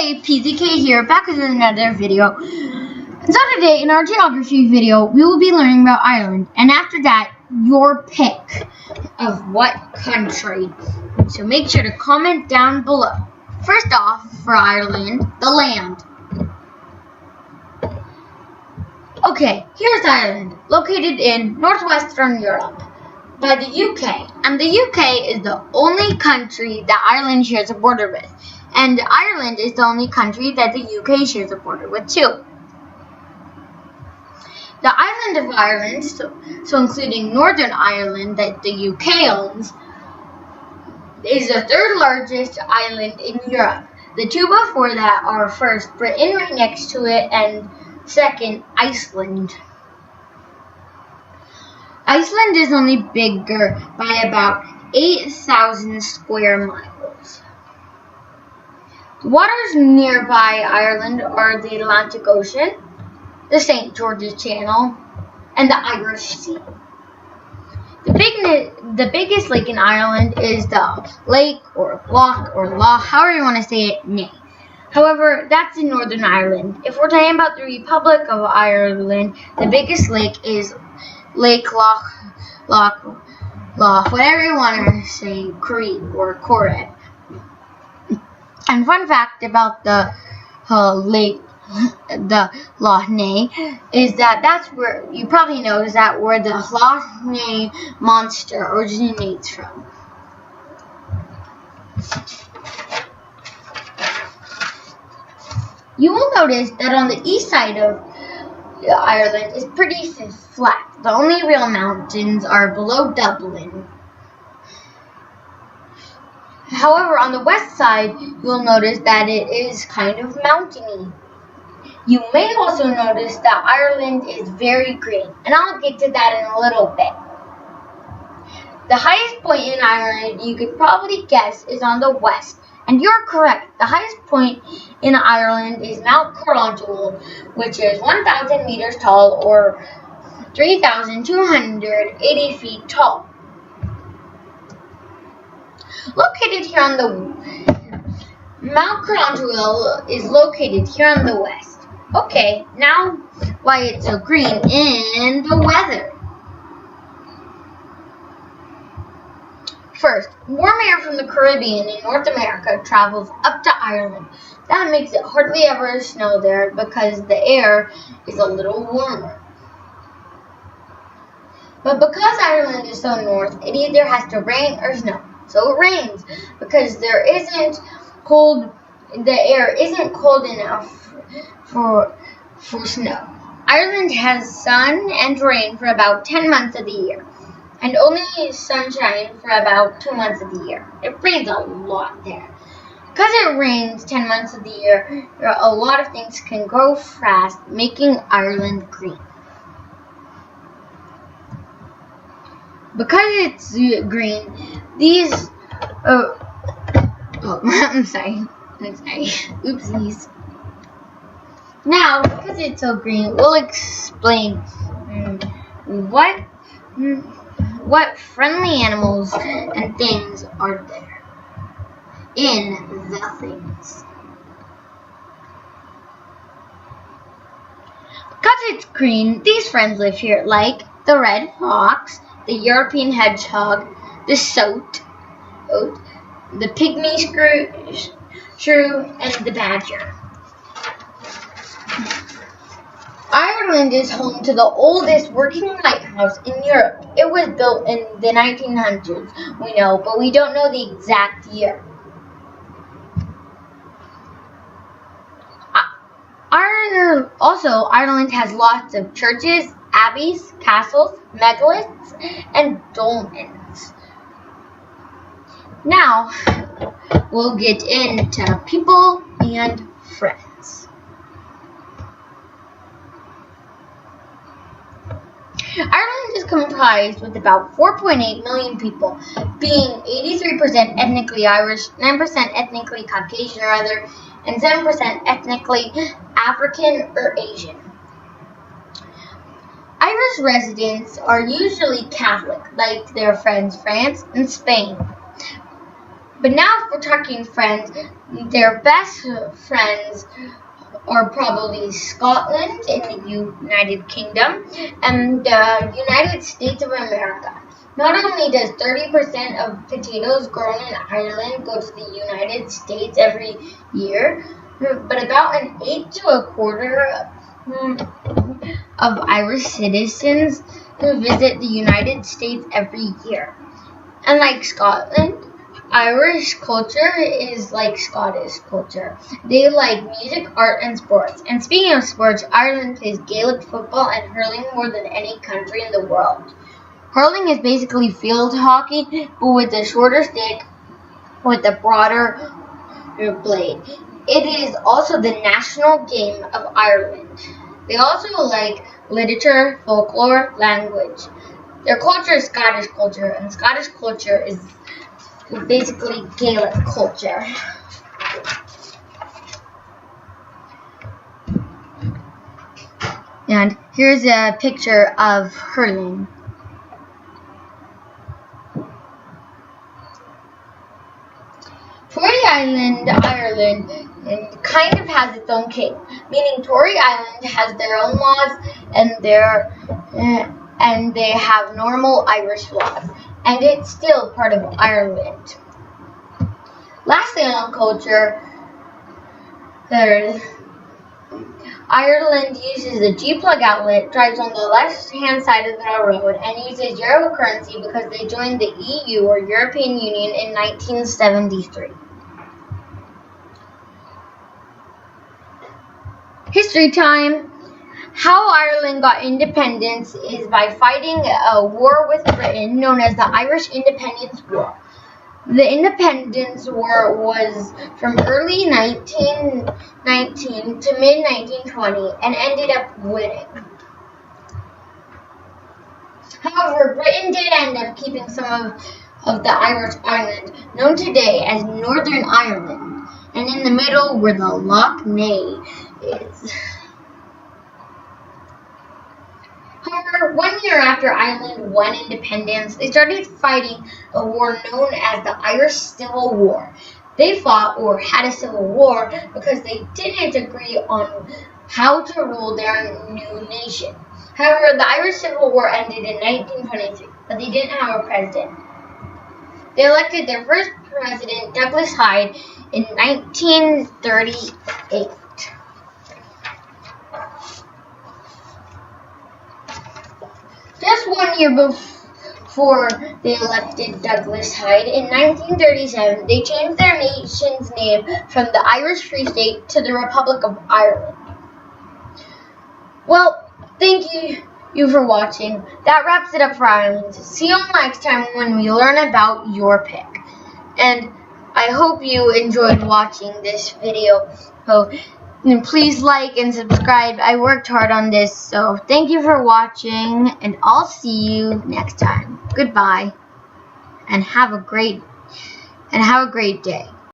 Hey, PZK here, back with another video. So today, in our geography video, we will be learning about Ireland, and after that, your pick of what country. So make sure to comment down below. First off, for Ireland, the land. Okay, here's Ireland, located in northwestern Europe by the UK, and the UK is the only country that Ireland shares a border with. And Ireland is the only country that the UK shares a border with too. The island of Ireland, so including Northern Ireland that the UK owns, is the third largest island in Europe. The two before that are first Britain right next to it and second Iceland. Iceland is only bigger by about 8,000 square miles. The waters nearby Ireland are the Atlantic Ocean, the St. George's Channel, and the Irish Sea. The biggest lake in Ireland is the lake or loch or loch, however you want to say it, Nay. However, that's in Northern Ireland. If we're talking about the Republic of Ireland, the biggest lake is Lake Loch, whatever you want to say, Cree or Corrib. And fun fact about the lake, the Loch Ness, is that that's where, you probably know, is that where the Loch Ness monster originates from. You will notice that on the east side of Ireland is pretty flat. The only real mountains are below Dublin. However, on the west side, you will notice that it is kind of mountainy. You may also notice that Ireland is very green, and I'll get to that in a little bit. The highest point in Ireland, you could probably guess, is on the west, and you're correct. The highest point in Ireland is Mount Corandul, which is 1,000 meters tall or 3,280 feet tall. Located here on the Mount Corandul is located here on the west. Okay, now why it's so green in the weather. First, warm air from the Caribbean in North America travels up to Ireland. That makes it hardly ever snow there because the air is a little warmer. But because Ireland is so north, it either has to rain or snow. So it rains because the air isn't cold enough for snow. Ireland has sun and rain for about 10 months of the year, and only sunshine for about 2 months of the year. It rains a lot there. Because it rains 10 months of the year, a lot of things can grow fast, making Ireland green. Because it's green, these I'm sorry. Oopsies. Now, because it's so green, we'll explain what friendly animals and things are there in the things. Because it's green, these friends live here, like the red fox, the European hedgehog, the soat, the pygmy shrew, and the badger. Ireland is home to the oldest working lighthouse in Europe. It was built in the 1900s, we know, but we don't know the exact year. Ireland has lots of churches, abbeys, castles, megaliths, and dolmens. Now, we'll get into people and friends. Ireland is comprised with about 4.8 million people, being 83% ethnically Irish, 9% ethnically Caucasian or other, and 7% ethnically African or Asian. Irish residents are usually Catholic, like their friends France and Spain. But now if we're talking friends, their best friends are probably Scotland in the United Kingdom and the United States of America. Not only does 30% of potatoes grown in Ireland go to the United States every year, but about an eighth to a quarter of Irish citizens visit the United States every year. And like Scotland, Irish culture is like Scottish culture. They like music, art, and sports. And speaking of sports, Ireland plays Gaelic football and hurling more than any country in the world. Hurling is basically field hockey, but with a shorter stick with a broader blade. It is also the national game of Ireland. They also like literature, folklore, language. Their culture is Scottish culture, and Scottish culture is basically Gaelic culture. And here's a picture of hurling. Tory Island, Ireland, kind of has its own king, meaning Tory Island has their own laws and they have normal Irish laws, and it's still part of Ireland. Lastly, on culture, Ireland uses a G-plug outlet, drives on the left-hand side of the road, and uses euro currency because they joined the EU or European Union in 1973. History time. How Ireland got independence is by fighting a war with Britain known as the Irish Independence War. The Independence War was from early 1919 to mid-1920 and ended up winning. However, Britain did end up keeping some of the Irish island, known today as Northern Ireland, and in the middle where the Loch Ness is. However, 1 year after Ireland won independence, they started fighting a war known as the Irish Civil War. They fought or had a civil war because they didn't agree on how to rule their new nation. However, the Irish Civil War ended in 1923, but they didn't have a president. They elected their first president, Douglas Hyde, in 1938. Just 1 year before they elected Douglas Hyde, in 1937, they changed their nation's name from the Irish Free State to the Republic of Ireland. Well, thank you for watching. That wraps it up for Ireland. See you next time when we learn about your pick. And I hope you enjoyed watching this video. So, please like and subscribe. I worked hard on this, so thank you for watching, and I'll see you next time. Goodbye, and have a great day.